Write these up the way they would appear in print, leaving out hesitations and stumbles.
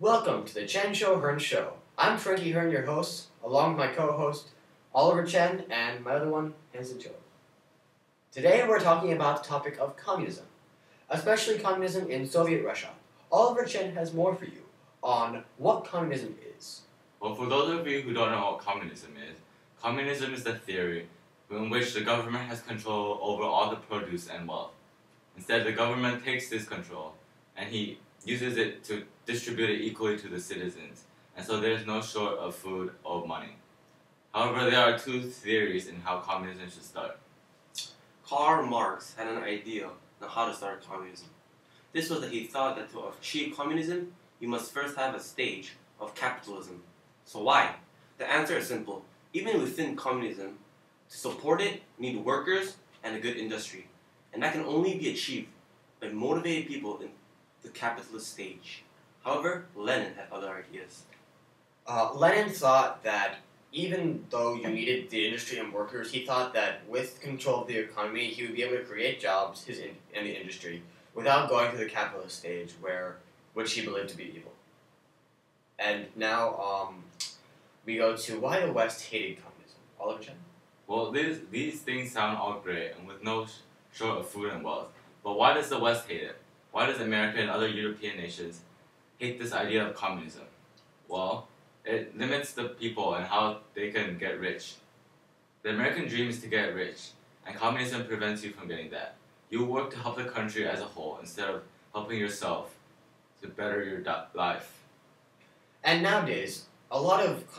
Welcome to the Chen Hearne Show. I'm Frankie Hearne, your host, along with my co-host Oliver Chen and my other one, Hanson. Today we're talking about the topic of communism, especially communism in Soviet Russia. Oliver Chen has more for you on what communism is. Well, for those of you who don't know what communism is the theory in which the government has control over all the produce and wealth. Instead, the government takes this control and he uses it to distribute it equally to the citizens, and so there's no short of food or money. However, there are two theories in how communism should start. Karl Marx had an idea on how to start communism. This was that he thought that to achieve communism, you must first have a stage of capitalism. So why? The answer is simple. Even within communism, to support it, you need workers and a good industry. And that can only be achieved by motivated people in the capitalist stage. However, Lenin had other ideas. Lenin thought that even though you needed the industry and workers, he thought that with control of the economy, he would be able to create jobs in the industry without going through the capitalist stage, which he believed to be evil. And now we go to why the West hated communism. Oliver Chen? Well, these things sound all great and with no short of food and wealth. But why does the West hate it? Why does America and other European nations hate this idea of communism? Well, it limits the people and how they can get rich. The American dream is to get rich, and communism prevents you from getting that. You work to help the country as a whole instead of helping yourself to better your life. And nowadays, a lot of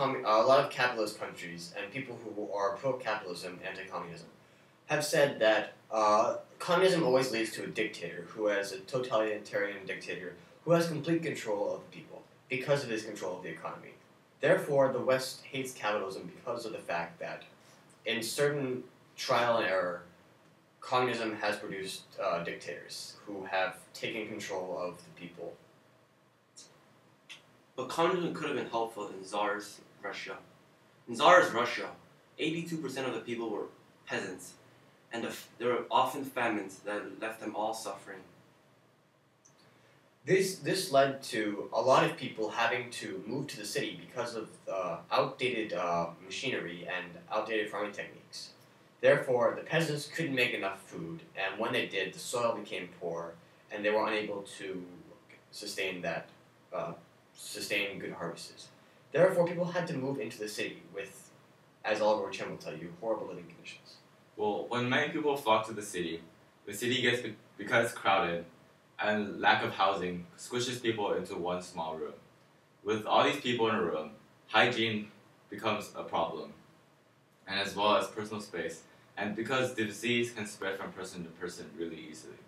capitalist countries and people who are pro-capitalism, anti-communism, have said that communism always leads to a dictator who has a totalitarian dictator who has complete control of the people because of his control of the economy. Therefore, the West hates capitalism because of the fact that in certain trial and error, communism has produced dictators who have taken control of the people. But communism could have been helpful in Tsar's Russia. In Tsar's Russia, 82% of the people were peasants, and there were often famines that left them all suffering. This led to a lot of people having to move to the city because of outdated machinery and outdated farming techniques. Therefore, the peasants couldn't make enough food, and when they did, the soil became poor, and they were unable to sustain good harvests. Therefore, people had to move into the city with, as Oliver Chen will tell you, horrible living conditions. Well, when many people flock to the city gets, because it's crowded, and lack of housing squishes people into one small room. With all these people in a room, hygiene becomes a problem, and as well as personal space, and because the disease can spread from person to person really easily.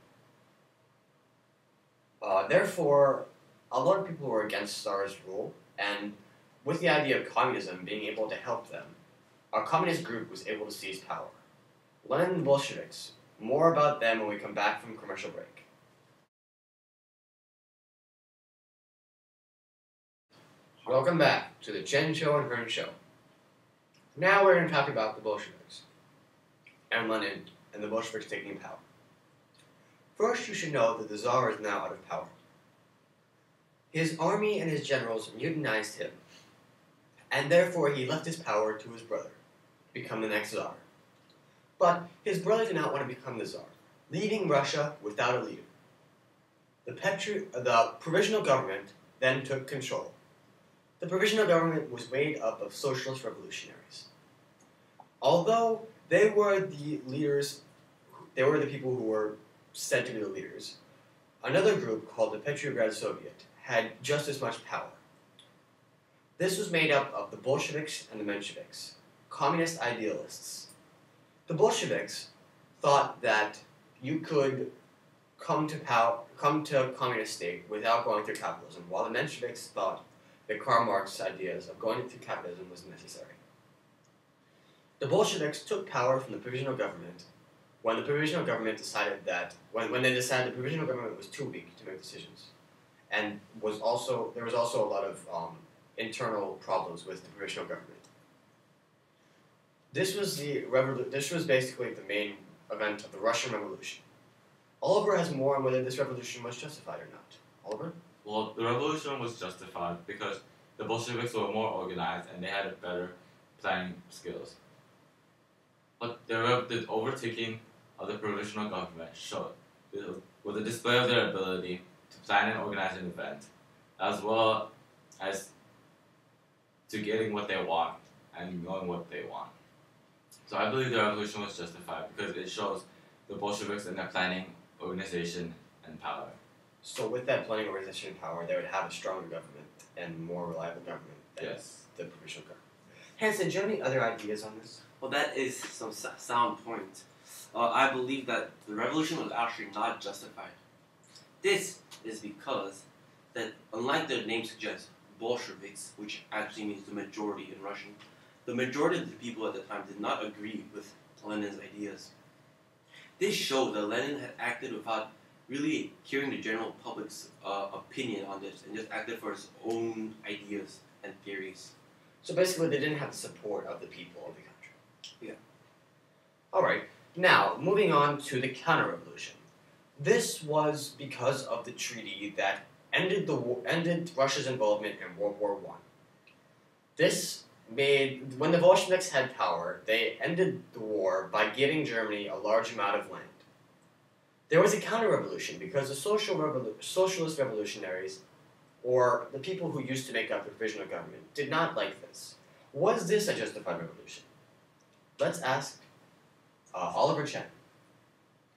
Therefore, a lot of people were against Tsar's rule, and with the idea of communism being able to help them, a communist group was able to seize power. Lenin and the Bolsheviks. More about them when we come back from commercial break. Welcome back to the Chen Show and Hearne Show. Now we're going to talk about the Bolsheviks and Lenin and the Bolsheviks taking power. First, you should know that the Tsar is now out of power. His army and his generals mutinized him, and therefore he left his power to his brother to become the next Tsar. But his brother did not want to become the Tsar, leaving Russia without a leader. The provisional government then took control. The provisional government was made up of socialist revolutionaries. Although they were the leaders, they were the people who were said to be the leaders, another group called the Petrograd Soviet had just as much power. This was made up of the Bolsheviks and the Mensheviks, communist idealists. The Bolsheviks thought that you could come to a communist state without going through capitalism, while the Mensheviks thought that Karl Marx's ideas of going through capitalism was necessary. The Bolsheviks took power from the provisional government when the provisional government decided that when they decided the provisional government was too weak to make decisions, and there was also a lot of internal problems with the provisional government. This was basically the main event of the Russian Revolution. Oliver has more on whether this revolution was justified or not. Oliver? Well, the revolution was justified because the Bolsheviks were more organized and they had better planning skills. But the overtaking of the provisional government showed with a display of their ability to plan and organize an event, as well as to getting what they want and knowing what they want. So I believe the revolution was justified because it shows the Bolsheviks in their planning, organization, and power. So with that planning, organization, and power, they would have a stronger government and more reliable government than Yes. the provisional government. Hanson, do you have any other ideas on this? Well, that is some sound point. I believe that the revolution was actually not justified. This is because that, unlike the name suggests, Bolsheviks, which actually means the majority in Russian, the majority of the people at the time did not agree with Lenin's ideas. This showed that Lenin had acted without really hearing the general public's opinion on this and just acted for his own ideas and theories. So basically, they didn't have the support of the people of the country. Yeah. All right. Now, moving on to the counter-revolution. This was because of the treaty that ended Russia's involvement in World War I. This made, when the Bolsheviks had power, they ended the war by giving Germany a large amount of land. There was a counter-revolution because the socialist revolutionaries, or the people who used to make up the provisional government, did not like this. Was this a justified revolution? Let's ask Oliver Chen.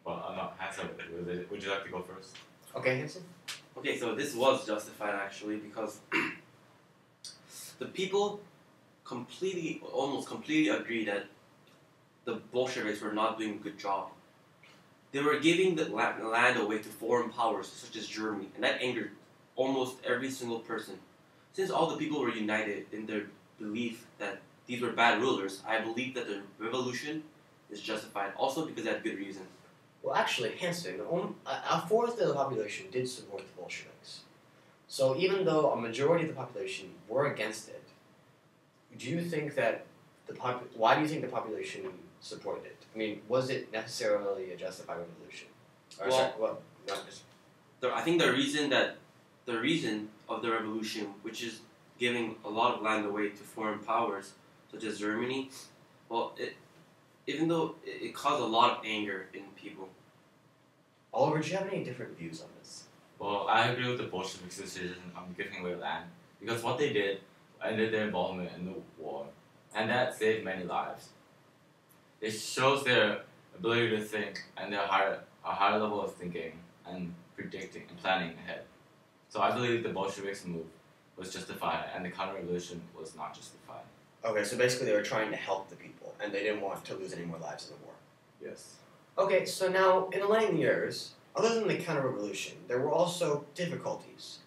Well, no, Hanson, would you like to go first? Okay, Hanson? Okay, so this was justified actually because the people almost completely agreed that the Bolsheviks were not doing a good job. They were giving the land away to foreign powers such as Germany, and that angered almost every single person. Since all the people were united in their belief that these were bad rulers, I believe that the revolution is justified, also because they had good reason. Well, actually, Hanson, a fourth of the population did support the Bolsheviks. So even though a majority of the population were against it, do you think that why do you think the population supported it? I mean, was it necessarily a justified revolution? I think the reason of the revolution, which is giving a lot of land away to foreign powers such as Germany, well, even though it caused a lot of anger in people. Oliver, do you have any different views on this? Well, I agree with the Bolsheviks' decision on giving away land because what they did ended their involvement in the war, and that saved many lives. It shows their ability to think and a higher level of thinking and predicting and planning ahead. So I believe the Bolsheviks' move was justified and the counter-revolution was not justified. Okay, so basically they were trying to help the people, and they didn't want to lose any more lives in the war. Yes. Okay, so now, in the enlightened years, other than the counter-revolution, there were also difficulties.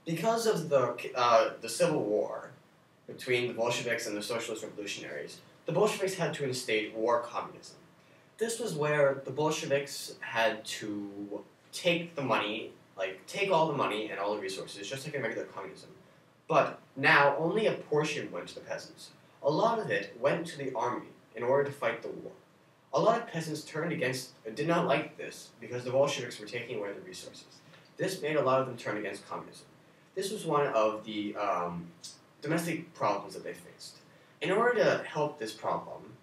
Because of the Civil War between the Bolsheviks and the Socialist Revolutionaries, the Bolsheviks had to instate war communism. This was where the Bolsheviks had to take the money, take all the money and all the resources, just like in regular communism. But now, only a portion went to the peasants. A lot of it went to the army in order to fight the war. A lot of peasants did not like this because the Bolsheviks were taking away the resources. This made a lot of them turn against communism. This was one of the domestic problems that they faced. In order to help this problem,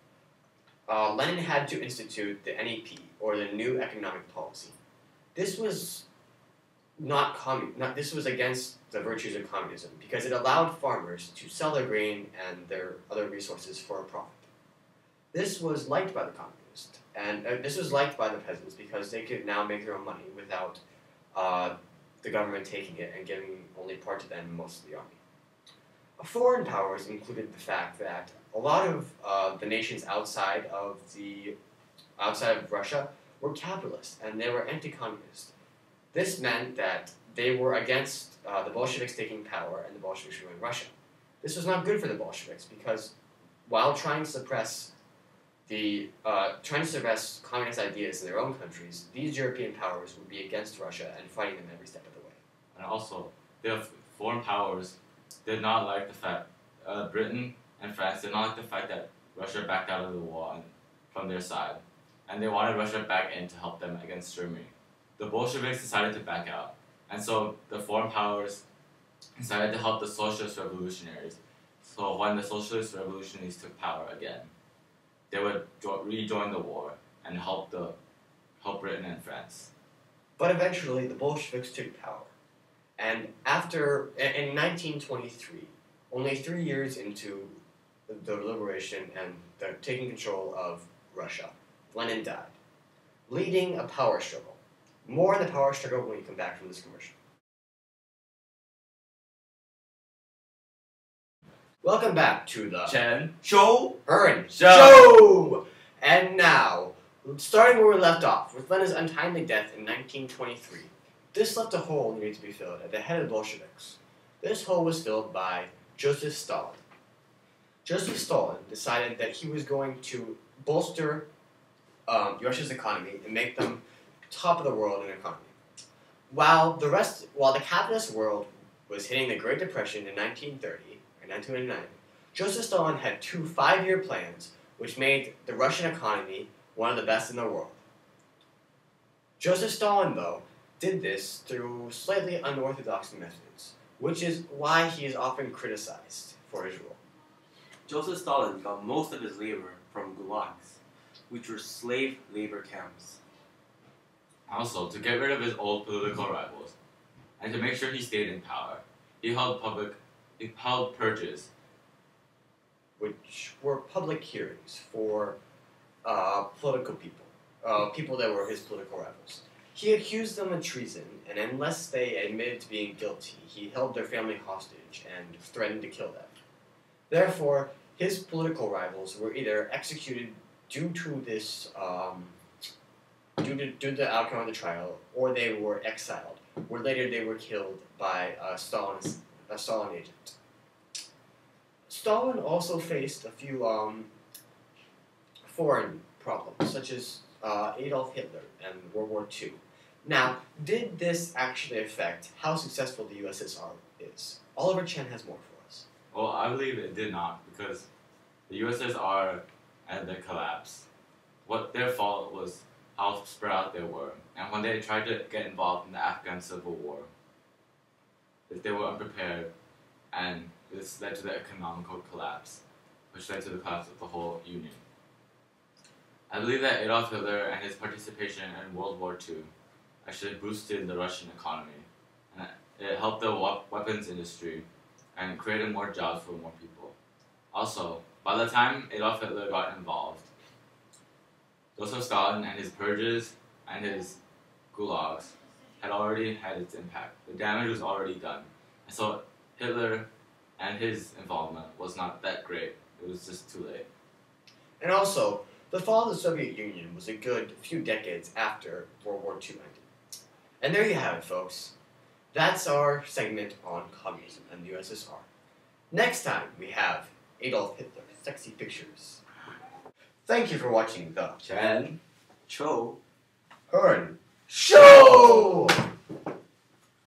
Lenin had to institute the NEP, or the New Economic Policy. This was this was against the virtues of communism because it allowed farmers to sell their grain and their other resources for a profit. This was liked by the communists, and this was liked by the peasants because they could now make their own money without the government taking it and giving only part to them and most of the army. Foreign powers included the fact that a lot of the nations outside of Russia were capitalist and they were anti-communist. This meant that they were against the Bolsheviks taking power and the Bolsheviks ruling Russia. This was not good for the Bolsheviks because while trying to suppress communist ideas in their own countries, these European powers would be against Russia and fighting them every step of the way. And also, the foreign powers did not like the fact, Britain and France did not like the fact that Russia backed out of the war from their side, and they wanted Russia back in to help them against Germany. The Bolsheviks decided to back out, And so the foreign powers decided to help the socialist revolutionaries. So when the socialist revolutionaries took power again, they would rejoin the war and help Britain and France. But eventually, the Bolsheviks took power. And in 1923, only 3 years into the liberation and the taking control of Russia, Lenin died, leading a power struggle. More on the power struggle when we come back from this commercial. Welcome back to the Chen. Hearne Show! And now, starting where we left off, with Lenin's untimely death in 1923, this left a hole needed to be filled at the head of the Bolsheviks. This hole was filled by Joseph Stalin. Joseph Stalin decided that he was going to bolster Russia's economy and make them top of the world in economy. While the capitalist world was hitting the Great Depression in 1930 or 1929, Joseph Stalin had 2 5-year plans which made the Russian economy one of the best in the world. Joseph Stalin, though, did this through slightly unorthodox methods, which is why he is often criticized for his rule. Joseph Stalin got most of his labor from gulags, which were slave labor camps. Also, to get rid of his old political rivals, and to make sure he stayed in power, he held purges, which were public hearings for political people that were his political rivals. He accused them of treason, and unless they admitted to being guilty, he held their family hostage and threatened to kill them. Therefore, his political rivals were either executed due to this, due to the outcome of the trial, or they were exiled, where later they were killed by a Stalin agent. Stalin also faced a few foreign problems, such as Adolf Hitler and World War II. Now, did this actually affect how successful the USSR is? Oliver Chen has more for us. Well, I believe it did not, because the USSR and their collapse, what their fault was how spread out they were, and when they tried to get involved in the Afghan Civil War, they were unprepared, and this led to the economical collapse, which led to the collapse of the whole Union. I believe that Adolf Hitler and his participation in World War II actually boosted the Russian economy, and it helped the weapons industry and created more jobs for more people. Also, by the time Adolf Hitler got involved, Joseph Stalin and his purges and his gulags had already had its impact. The damage was already done. And so Hitler and his involvement was not that great. It was just too late. And also, the fall of the Soviet Union was a good few decades after World War II ended. And there you have it, folks. That's our segment on communism and the USSR. Next time, we have Adolf Hitler, Sexy Pictures. Thank you for watching the Chen. Cho. Hearne Show!